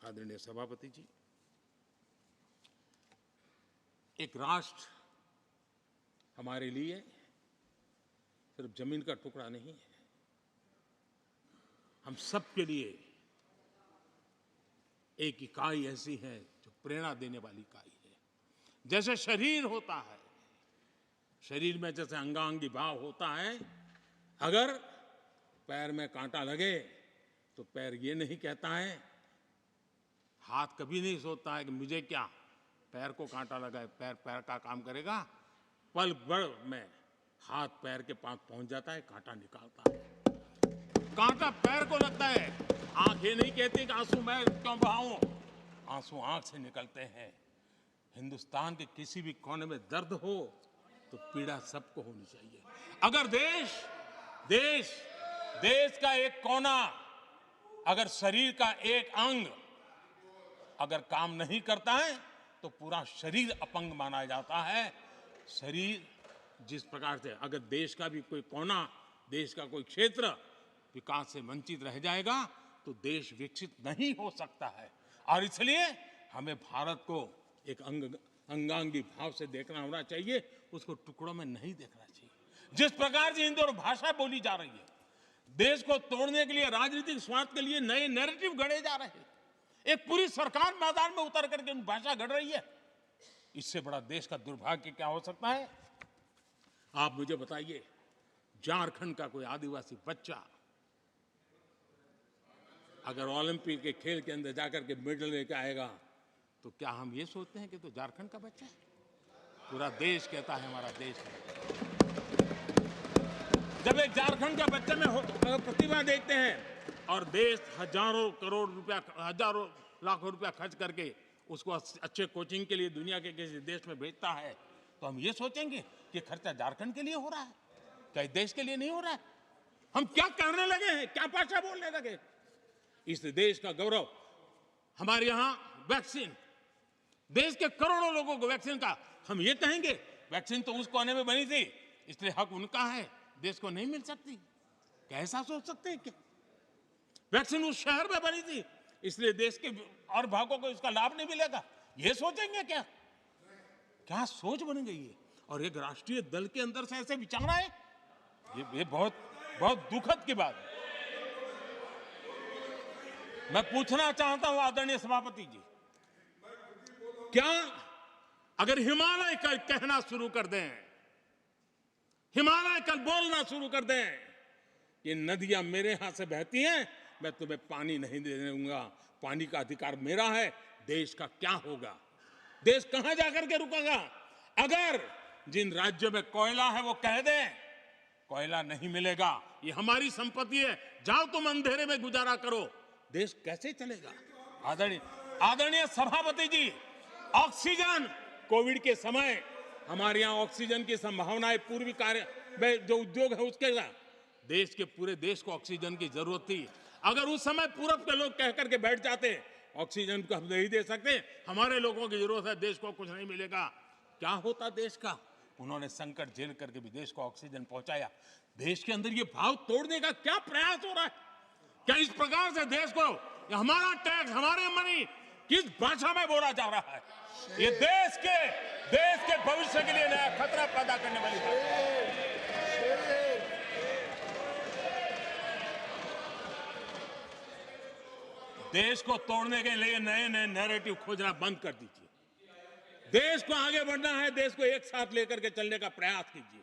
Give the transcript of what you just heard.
आदरणीय सभापति जी, एक राष्ट्र हमारे लिए सिर्फ जमीन का टुकड़ा नहीं है, हम सब के लिए एक इकाई ऐसी है जो प्रेरणा देने वाली इकाई है। जैसे शरीर होता है, शरीर में जैसे अंगांगी भाव होता है, अगर पैर में कांटा लगे तो पैर ये नहीं कहता है, हाथ कभी नहीं सोचता है कि मुझे क्या, पैर को कांटा लगा है, पैर पैर का काम करेगा। पल भर में हाथ पैर के पास पहुंच जाता है, कांटा निकालता है। कांटा पैर को लगता है, आंख ये नहीं कहती कि आंसू मैं क्यों बहाऊं, आंसू आंख से निकलते हैं। हिंदुस्तान के किसी भी कोने में दर्द हो तो पीड़ा सबको होनी चाहिए। अगर देश का एक कोना, अगर शरीर का एक अंग अगर काम नहीं करता है तो पूरा शरीर अपंग माना जाता है। शरीर जिस प्रकार से, अगर देश का भी कोई कोना, देश का कोई क्षेत्र विकास से वंचित रह जाएगा तो देश विकसित नहीं हो सकता है। और इसलिए हमें भारत को एक अंगांगी भाव से देखना होना चाहिए, उसको टुकड़ों में नहीं देखना चाहिए। जिस प्रकार से इन दोनों भाषा बोली जा रही है, देश को तोड़ने के लिए, राजनीतिक स्वार्थ के लिए नए नैरेटिव गढ़े जा रहे हैं। एक पूरी सरकार मैदान में उतर करके भाषा गढ़ रही है। इससे बड़ा देश का दुर्भाग्य क्या हो सकता है? आप मुझे बताइए, झारखंड का कोई आदिवासी बच्चा अगर ओलंपिक के खेल के अंदर जाकर के मेडल लेकर आएगा तो क्या हम ये सोचते हैं कि तो झारखंड का बच्चा है? पूरा देश कहता है हमारा देश है। जब एक झारखंड का बच्चे में प्रतिभा देखते हैं और देश हजारों करोड़ रुपया, हजारों लाखों रुपया खर्च करके उसको अच्छे कोचिंग के लिए दुनिया के किसी देश में भेजता है, तो हम ये सोचेंगे कि खर्चा झारखंड के लिए हो रहा है, क्या देश के लिए नहीं हो रहा है? हम क्या करने लगे हैं, क्या भाषा बोलने लगे? इस देश का गौरव, हमारे यहां वैक्सीन, देश के करोड़ों लोगों को वैक्सीन का, हम ये कहेंगे वैक्सीन तो उस कोने में बनी थी इसलिए हक उनका है, देश को नहीं मिल सकती? कैसा सोच सकते हैं? क्या वैक्सीन उस शहर में बनी थी इसलिए देश के और भागों को इसका लाभ नहीं मिलेगा? ये सोचेंगे क्या? क्या सोच बन गई है? और एक राष्ट्रीय दल के अंदर से ऐसे विचार आए, ये बहुत बहुत दुखद की बात है। मैं पूछना चाहता हूं आदरणीय सभापति जी, क्या अगर हिमालय कल कहना शुरू कर दें, हिमालय कल बोलना शुरू कर दें कि नदियां मेरे यहां से बहती हैं, मैं तुम्हें पानी नहीं देने दूंगा, पानी का अधिकार मेरा है, देश का क्या होगा? देश कहां जाकर के रुकेगा? अगर जिन राज्यों में कोयला है वो कह दें कोयला नहीं मिलेगा, ये हमारी संपत्ति है, जाओ तुम अंधेरे में गुजारा करो, देश कैसे चलेगा? आदरणीय सभापति जी, ऑक्सीजन, कोविड के समय हमारे यहां ऑक्सीजन की संभावनाएं, पूर्वी कार्य में जो उद्योग है उसके साथ देश के पूरे देश को ऑक्सीजन की जरूरत थी। अगर उस समय पूरब के लोग कह करके बैठ जाते ऑक्सीजन को हम नहीं दे सकते, हमारे लोगों की जरूरत है, देश को कुछ नहीं मिलेगा, क्या होता देश का? उन्होंने संकट झेल करके भी देश को ऑक्सीजन पहुंचाया। देश के अंदर ये भाव तोड़ने का क्या प्रयास हो रहा है? क्या इस प्रकार से देश को हमारा टैक्स, हमारे मनी किस भाषा में बोला जा रहा है? ये देश के भविष्य के लिए नया खतरा पैदा करने वाली बात है। देश को तोड़ने के लिए नए नए नैरेटिव खोजना बंद कर दीजिए। देश को आगे बढ़ना है, देश को एक साथ लेकर के चलने का प्रयास कीजिए।